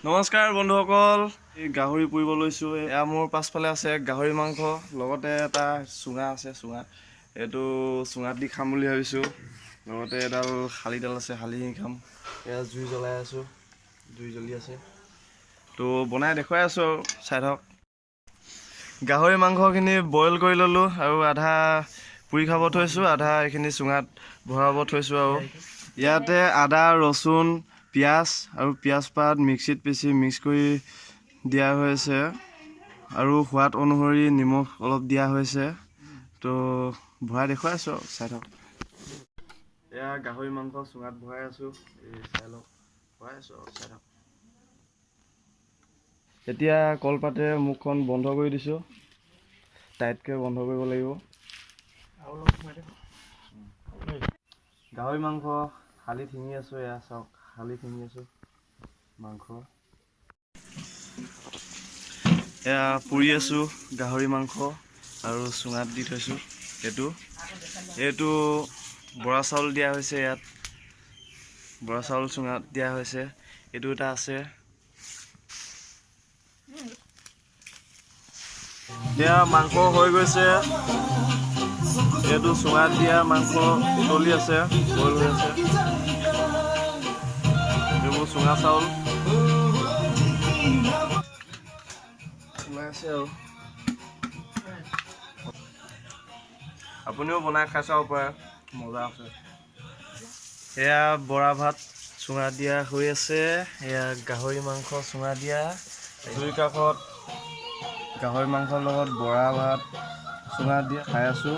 নমস্কাৰ বন্ধুসকল, এই গাহৰি পুৰিব লৈছোঁ। এয়া মোৰ পাছফালে আছে গাহৰি মাংস, লগতে এটা চুঙা আছে। এইটো চুঙাত দি খাম বুলি ভাবিছোঁ। লগতে এডাল শালিডাল আছে, শালি খাম। এয়া জুই জ্বলাই আছোঁ, জুই জ্বলি আছে। তো বনাই দেখুৱাই আছোঁ আৰু চাই থাকক। গাহৰি মাংসখিনি বইল কৰি ল'লোঁ আৰু আধা পুৰি খাব থৈছোঁ, আধা এইখিনি চুঙাত ভৰাব থৈছোঁ। আৰু ইয়াতে আদা, ৰচুন, পিঁয়াজ আৰু পিঁয়াজ পাত মিক্সিত পিচি মিক্স কৰি দিয়া হৈছে আৰু সোৱাদ অনুসৰি নিমখ অলপ দিয়া হৈছে। তো ভৰাই দেখুৱাই আছোঁ আৰু চাই থাকক। এয়া গাহৰি মাংস চুঙাত ভৰাই আছোঁ, এই চাই লওক, ভৰাই আছোঁ আৰু চাই থাকক। এতিয়া কলপাতেৰে মুখখন বন্ধ কৰি দিছোঁ, টাইটকৈ বন্ধ কৰিব লাগিব। গাহৰি মাংস শালি ছিঙি আছোঁ, এয়া চাওক, শালি ছিঙি আছোঁ মাংস। এয়া পুৰি আছোঁ গাহৰি মাংস আৰু চুঙাত দি থৈছোঁ। এইটো বৰা চাউল দিয়া হৈছে, ইয়াত বৰা চাউল চুঙাত দিয়া হৈছে। এইটো এটা আছে। এয়া মাংস হৈ গৈছে, এইটো চুঙাত দিয়া মাংস উতলি আছে, বইল হৈ আছে। এইবোৰ চুঙা চাউল ওলাই আছে আৰু আপুনিও বনাই খাই চাব পাৰে, মজা আছে। এয়া বৰা ভাত চুঙা দিয়া হৈ আছে। এয়া গাহৰি মাংস চুঙা দিয়া, জুই কাষত গাহৰি মাংসৰ লগত বৰা ভাত চুঙা দিয়া খাই আছোঁ।